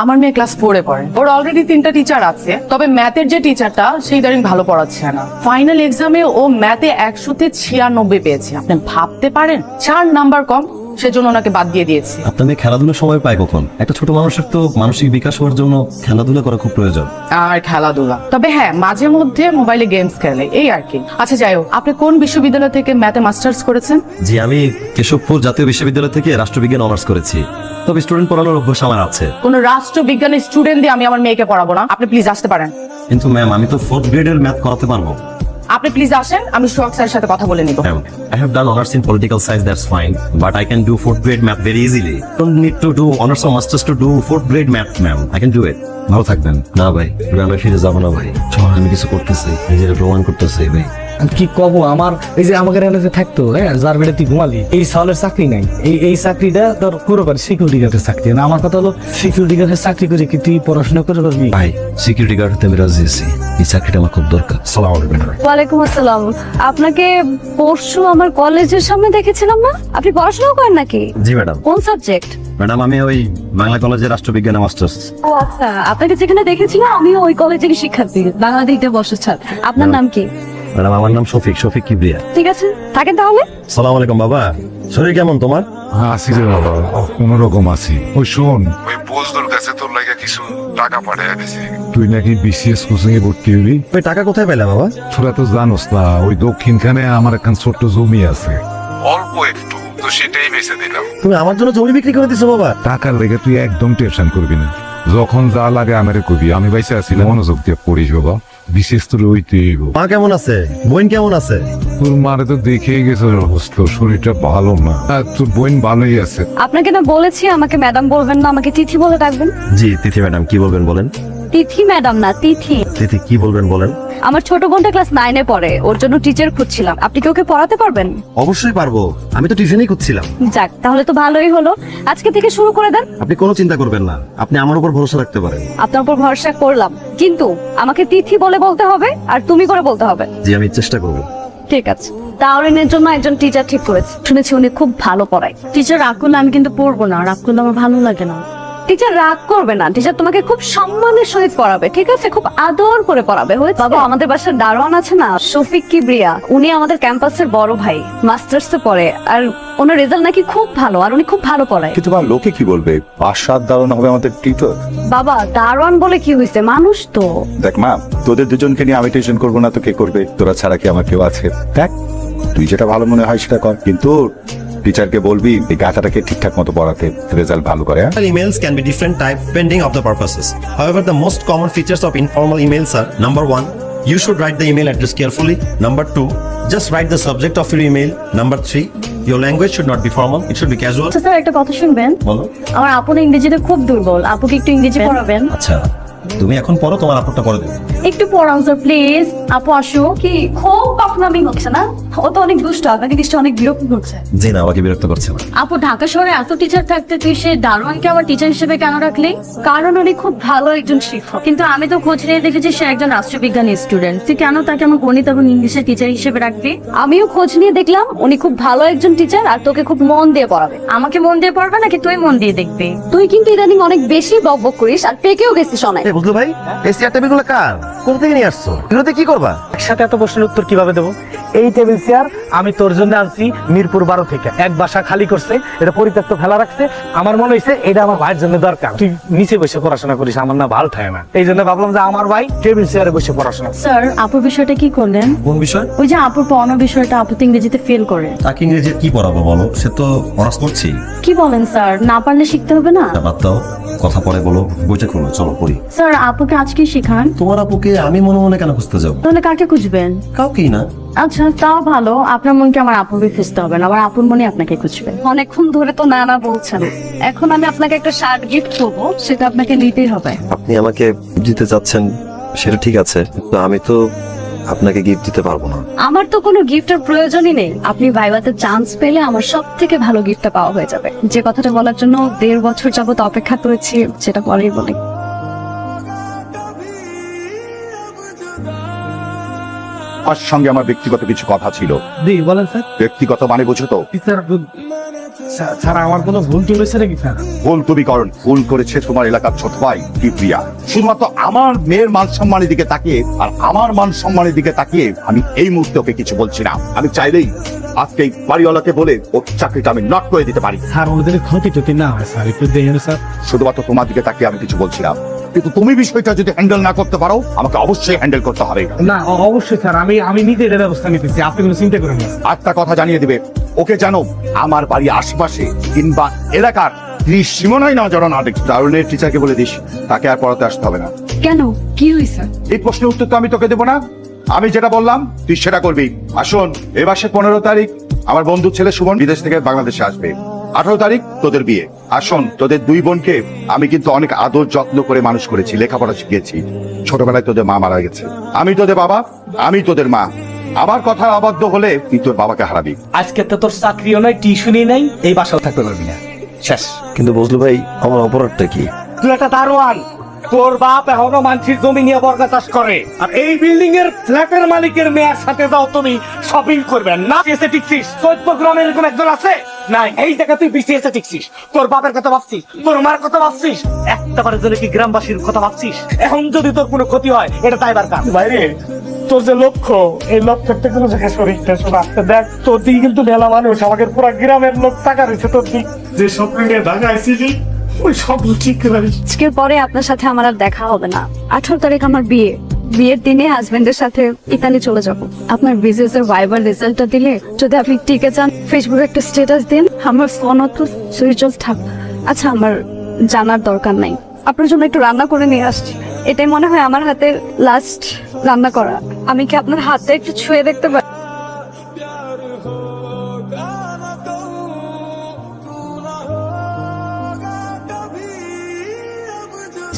আমার মেয়ে ক্লাস 4-এ পড়ে। ওর অলরেডি 3টা টিচার আছে, তবে ম্যাথের যে টিচারটা সেই ইদানিং ভালো পড়াচ্ছে না। ফাইনাল এক্সামে ও ম্যাথে 100-তে 96 পেয়েছে। আপনি ভাবতে পারেন 4 নাম্বার কম, সেজন্য ওনাকে বাদ দিয়ে দিয়েছি। আপনার মেয়ে খেলাধুলার সময় পায় কখন? একটা ছোট মানুষের তো মানসিক বিকাশ হওয়ার জন্য খেলাধুলা করা খুব প্রয়োজন। আর খেলাধুলা, তবে হ্যাঁ মাঝে মধ্যে মোবাইলে গেমস খেলে, এই আর কি। আচ্ছা যাই হোক, আপনি কোন বিশ্ববিদ্যালয় থেকে ম্যাথে মাস্টার্স করেছেন? জি, আমি কেশবপুর জাতীয় বিশ্ববিদ্যালয় থেকে রাষ্ট্রবিজ্ঞান অনার্স করেছি। তবে স্টুডেন্ট পড়ানোর অভ্যাস আমার আছে। কোন রাষ্ট্রবিজ্ঞানের স্টুডেন্ট দিয়ে আমি আমার মেয়েকে পড়াবো না। আপনি প্লিজ আসতে পারেন। কিন্তু ম্যাম, আমি তো 4th গ্রেডের ম্যাথ করাতে পারবো। আপনি প্লিজ আসেন, আমি সোহাগ স্যারের সাথে কথা বলে নিব। I have done honors in political science, that's fine. But I can do 4th grade math very easily. Don't need to do honors or masters to do 4th grade math, ma'am. I can do it. ভালো থাকবেন। না ভাই, গ্রামে ফিরে যাবো না ভাই। শহরে আমি কিছু করতেছি, নিজের প্রমাণ করতেছি ভাই। কি কব, আমার এই যে আমাকে এলাকাতে থাকতো, হ্যাঁ, যার বেড়ে তুই ঘুমালি, এই সালের চাকরি নাই। এই চাকরিটা তোর পুরোপুরি সিকিউরিটি গার্ডের চাকরি না। আমার কথা হলো, সিকিউরিটি গার্ডের চাকরি করে কি তুই পড়াশোনা করে পারবি? ভাই, সিকিউরিটি গার্ড হতে আমি রাজি আছি। এই চাকরিটা আমার খুব দরকার। সালাম আলাইকুম। ওয়ালাইকুম আসসালাম। আপনাকে পরশু আমার কলেজের সামনে দেখেছিলাম না? আপনি পড়াশোনা করেন নাকি? জি ম্যাডাম। কোন সাবজেক্ট? ম্যাডাম, আমি ওই বাংলা কলেজের রাষ্ট্রবিজ্ঞানে মাস্টার্স। ও আচ্ছা, আপনাকে যেখানে দেখেছিলাম আমিও ওই কলেজের শিক্ষার্থী, বাংলা দ্বিতীয় বর্ষের ছাত্র। আপনার নাম কি? ম্যাডাম, আমার নাম শফিক কিবরিয়া। ঠিক আছে, থাকেন তাহলে। সালাম আলাইকুম বাবা। শরীর কেমন তোমার? আছি রে বাবা, কোন রকম আছি। ওই শোন, ওই বজদুর কাছে তোর লাগে কিছু টাকা পাঠিয়ে দিছে। তুই নাকি বিসিএস কোচিং এ ভর্তি হবি। ওই টাকা কোথায় পেলে বাবা? তোরা তো জানোস না, ওই দক্ষিণখানে আমার একটা ছোট্ট জমি আছে, অল্প একটু, তো সেটাই বেচে দিলাম। তুমি আমার জন্য জমি বিক্রি করে দিছো বাবা? টাকার লেগে তুই একদম টেনশন করবি না, যখন যা লাগে আমারে কবি। আমি বাইসে আছি, মনোযোগ দিয়ে পড়িস বাবা, বিশেষ তোর ওইতে। মা কেমন আছে? বোন কেমন আছে? তোর মারে তো দেখেই গেছে অবস্থা, শরীরটা ভালো না। আর তোর বোন ভালোই আছে। আপনাকে না বলেছি আমাকে ম্যাডাম বলবেন না, আমাকে তিথি বলে ডাকবেন। জি তিথি ম্যাডাম, কি বলবেন বলেন। তিথি ম্যাডাম না, তিথি। তিথি, কি বলবেন বলেন। আমার ছোট বোনটা ক্লাস 9-এ পড়ে, ওর জন্য টিচার খুঁজছিলাম। আপনি কি ওকে পড়াতে পারবেন? অবশ্যই পারবো, আমি তো টিউশনই করছিলাম। যাক, তাহলে তো ভালোই হলো। আজকে থেকে শুরু করে দেন। আপনি কোনো চিন্তা করবেন না, আপনি আমার উপর ভরসা রাখতে পারেন। আপনার উপর ভরসা করলাম, কিন্তু আমাকে তিথি বলে বলতে হবে আর তুমি করে বলতে হবে। জি, আমি চেষ্টা করবো। ঠিক আছে। তাওরিনের জন্য একজন টিচার ঠিক করেছে, শুনেছি উনি খুব ভালো পড়ায়। টিচার রাগ করলে আমি কিন্তু পড়বো না, রাগ করলে আমার ভালো লাগে না। টিচার রাগ করবে না, টিচার তোমাকে খুব সম্মানের সহিত পড়াবে, ঠিক আছে? খুব আদর করে পড়াবে। হয়েছে? বাবা, আমাদের বাসার দারোয়ান আছে না, শফিক কিবরিয়া, উনি আমাদের ক্যাম্পাসের বড় ভাই, মাস্টার্সে পড়ে। আর ওনার রেজাল্ট নাকি খুব ভালো, আর উনি খুব ভালো পড়ায়। কিন্তু মা, লোকে কি বলবে? বাসার দারুণ হবে আমাদের টিচার। বাবা, দারোয়ান বলে কি হয়েছে, মানুষ তো। দেখ মা, তোদের দুজনকে নিয়ে আমি টিউশন করবো না তো কে করবে? তোরা ছাড়া কি আমার কেউ আছে? দেখ, তুই যেটা ভালো মনে হয় সেটা কর, কিন্তু টিচারকে বলবি এই গাথাটাকে ঠিকঠাক মতো পড়াতে, রেজাল্ট ভালো করে। Emails can be different type depending of the purposes. However, the most common features of informal emails are: number 1, you should write the email address carefully. Number 2, just write the subject of your email. Number 3, your language should not be formal, it should be casual. আচ্ছা sir, একটা কথা শুনবেন। বলো। আমার আপু না ইংরেজিতে খুব দুর্বল, আপুকে একটু ইংরেজি পড়াবেন। আচ্ছা, তুমি এখন পড়ো, তোমার আপরটা পরে দেবো। একটু পড়ান স্যার প্লিজ। আপু আসো। কি খুব পাকনামি হচ্ছে না? ও তো অনেক দুষ্ট, আপনাকে নিশ্চয় অনেক বিরক্ত করছে। জি না, আমাকে বিরক্ত করছে না। আপু, ঢাকা শহরে এত টিচার থাকতে তুই সে দারোয়ানকে আমার টিচার হিসেবে কেন রাখলি? কারণ উনি খুব ভালো একজন শিক্ষক। কিন্তু আমি তো খোঁজ নিয়ে দেখেছি সে একজন রাষ্ট্রবিজ্ঞানী স্টুডেন্ট। তুই কেন তাকে আমার গণিত এবং ইংলিশের টিচার হিসেবে রাখবি? আমিও খোঁজ নিয়ে দেখলাম উনি খুব ভালো একজন টিচার, আর তোকে খুব মন দিয়ে পড়াবে। আমাকে মন দিয়ে পড়বে নাকি তুই মন দিয়ে দেখবি? তুই কিন্তু ইদানিং অনেক বেশি বকবক করিস, আর পেকেও গেছিস অনেক। এই বুঝলো ভাই, এই চেয়ার টেবিলগুলো কার? কোথা থেকে নিয়ে আসছো? এগুলোতে কি করবা? একসাথে এত প্রশ্নের উত্তর কিভাবে দেবো? এই টেবিল চেয়ার আমি তোর জন্য আনছি মিরপুর 12 থেকে। এক বাসা খালি করছে, এটা পরিত্যক্ত ফেলা রাখছে। আমার মনে হয়েছে এটা আমার ভাইয়ের জন্য দরকার। তুই নিচে বসে পড়াশোনা করিস, আমার না ভালো থাকে না। এই জন্য ভাবলাম যে আমার ভাই টেবিল চেয়ারে বসে পড়াশোনা। স্যার, আপুর বিষয়টা কি করলেন? কোন বিষয়? ওই যে আপুর পড়ানো বিষয়টা, আপু তো ইংরেজিতে ফেল করে। তাকে ইংরেজি কি পড়াবো বলো? সে তো অনার্স করছি। কি বলেন স্যার? না পারলে শিখতে হবে না? বাদ দাও, কথা পরে বলো, বইটা খুলো, চলো পড়ি। স্যার, আপুকে আজকে শিখান। তোমার আপুকে আমি মনে মনে কেন খুঁজতে যাবো? তাহলে কাকে খুঁজবেন? কাউকেই না। আচ্ছা, তাও ভালো। আপনার মনকে আমার আপুকে খুঁজতে হবে না, আমার আপুর মনে আপনাকে খুঁজবে। অনেকক্ষণ ধরে তো না না বলছেন। এখন আমি আপনাকে একটা শার্ট গিফট করবো, সেটা আপনাকে নিতেই হবে। আপনি আমাকে দিতে চাচ্ছেন সেটা ঠিক আছে, তো আমি তো আপনাকে গিফট দিতে পারবো না। আমার তো কোনো গিফটের প্রয়োজনই নেই। আপনি ভাইভাতে চান্স পেলে আমার সব থেকে ভালো গিফটটা পাওয়া হয়ে যাবে। যে কথাটা বলার জন্য 1.5 বছর যাবত অপেক্ষা করেছি, সেটা পরেই বলি। আমার সঙ্গে আমার ব্যক্তিগত কিছু কথা ছিল। জি বলেন স্যার। ব্যক্তিগত মানে বুঝো তো? স্যার স্যার আমার কোনো ভুল টুল হয়েছে নাকি স্যার? ভুল তুমি করো, ভুল করেছে তোমার এলাকার ছোট ভাই কিপ্রিয়া। শুধুমাত্র আমার মেয়ের মান সম্মানের দিকে তাকিয়ে আর আমার মান সম্মানের দিকে তাকিয়ে আমি এই মুহূর্তে ওকে কিছু বলছি না। আমি চাইলেই আজকে এই বাড়িওয়ালাকে বলে ওর চাকরিটা আমি নট করে দিতে পারি। স্যার ওদের ক্ষতি টতি না হয় স্যার, একটু দেখেন স্যার। শুধুমাত্র তোমার দিকে তাকিয়ে আমি কিছু বলছি না, কিন্তু তুমি বিষয়টা যদি হ্যান্ডেল না করতে পারো আমাকে অবশ্যই হ্যান্ডেল করতে হবে। না অবশ্যই স্যার, আমি নিজে এটা ব্যবস্থা নিতেছি, আপনি কোনো চিন্তা করেন না। একটা কথা জানিয়ে দিবে ওকে, জানো আমার বাড়ির আশেপাশে কিংবা এলাকার সীমানায় নজর না দেখি। দারুণের টিচারকে বলে দিস তাকে আর পড়াতে আসতে হবে না। কেন, কি হয়েছে? এই প্রশ্নের উত্তর তো আমি তোকে দেবো না, আমি যেটা বললাম তুই সেটা করবি। আসুন, এ মাসের 15 তারিখ আমার বন্ধু ছেলে সুমন বিদেশ থেকে বাংলাদেশে আসবে। 18 তারিখ তোদের বিয়ে। আসুন, তোদের দুই বোনকে আমি কিন্তু অনেক আদর যত্ন করে মানুষ করেছি, লেখাপড়া শিখিয়েছি। ছোটবেলায় তোদের মা মারা গেছে, আমি তোদের বাবা, আমি তোদের মা। আমার কথা অবাধ্য হলে তুই তোর বাবাকে হারাবি। আজকে তো তোর চাকরিও নাই, টিউশনই নাই, এই বাসাও থাকতে পারবি না, শেষ। কিন্তু বুঝলো ভাই আমার অপরাধটা কি? তুই একটা দারোয়ান, তোর বাপ এখনো মানুষের জমি নিয়ে বর্গা চাষ করে, আর এই বিল্ডিং এর ফ্ল্যাটের মালিকের মেয়ের সাথে যাও তুমি শপিং করবেন না। বিসিএস এ টিকছিস, 14 গ্রামের এরকম একজন আছে নাই? এই জায়গা তুই বিসিএস এ টিকছিস, তোর বাপের কথা ভাবছিস, তোর মার কথা ভাবছিস, একটা বারের জন্য কি গ্রামবাসীর কথা ভাবছিস? এখন যদি তোর কোনো ক্ষতি হয় এটা দায়বার কার? বাইরে তোর যে লক্ষ্য, এই লক্ষ্যটা কোনো জায়গায় শরীরটা শোনা দেখ, তোর দিকে কিন্তু মেলা মানুষ, আমাদের পুরো গ্রামের লোক টাকা রয়েছে তোর দিক। যে সব মিলিয়ে ঢাকা আইসিলি ওই সব ঠিক করে আজকের পরে আপনার সাথে আমার আর দেখা হবে না। 18 তারিখ আমার বিয়ে, বিয়ের দিনে হাজবেন্ডের সাথে ইতালি চলে যাব। আপনার বিজনেস এর ভাইবার রেজাল্টটা দিলে যদি আপনি টিকে চান ফেসবুকে একটা স্ট্যাটাস দিন, আমার ফোন তো সুইচ অফ থাক। আচ্ছা, আমার জানার দরকার নাই, আপনার জন্য একটু রান্না করে নিয়ে আসছি। এটাই মনে হয় আমার হাতের লাস্ট রান্না করা। আমি কি আপনার হাতে একটু ছুঁয়ে দেখতে পারি?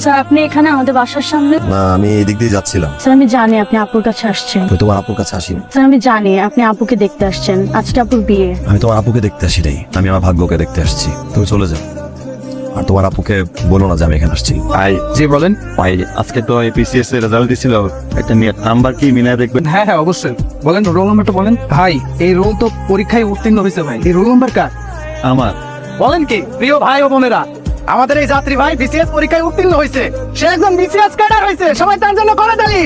স্যার আপনি এখানে আমাদের বাসার সামনে? না, আমি এদিক দিয়ে যাচ্ছিলাম। স্যার আমি জানি আপনি আপুর কাছে আসছেন। আমি তোমার আপুর কাছে আসিনি। স্যার আমি জানি আপনি আপুকে দেখতে আসছেন, আজকে আপুর বিয়ে। আমি তোমার আপুকে দেখতে আসি নাই, আমি আমার ভাগ্যকে দেখতে আসছি। তুমি চলে যাও, আর তোমার আপুকে বলো না যে আমি এখানে আসছি। ভাই জি বলেন ভাই, আজকে তো এপিসিএস এর রেজাল্ট দিছিল, একটা নাম্বার কি মিলায় দেখবেন? হ্যাঁ হ্যাঁ অবশ্যই বলেন, রোল নাম্বারটা বলেন। ভাই এই রোল তো পরীক্ষায় উত্তীর্ণ হয়েছে ভাই, এই রোল নাম্বার কার? আমার। বলেন কি প্রিয় ভাই ও বোনেরা, আমাদের এই যাত্রী ভাই বিসিএস পরীক্ষায় উত্তীর্ণ হয়েছে, সে একজন বিসিএস ক্যাডার হয়েছে, সবাই তার জন্য করে তালি।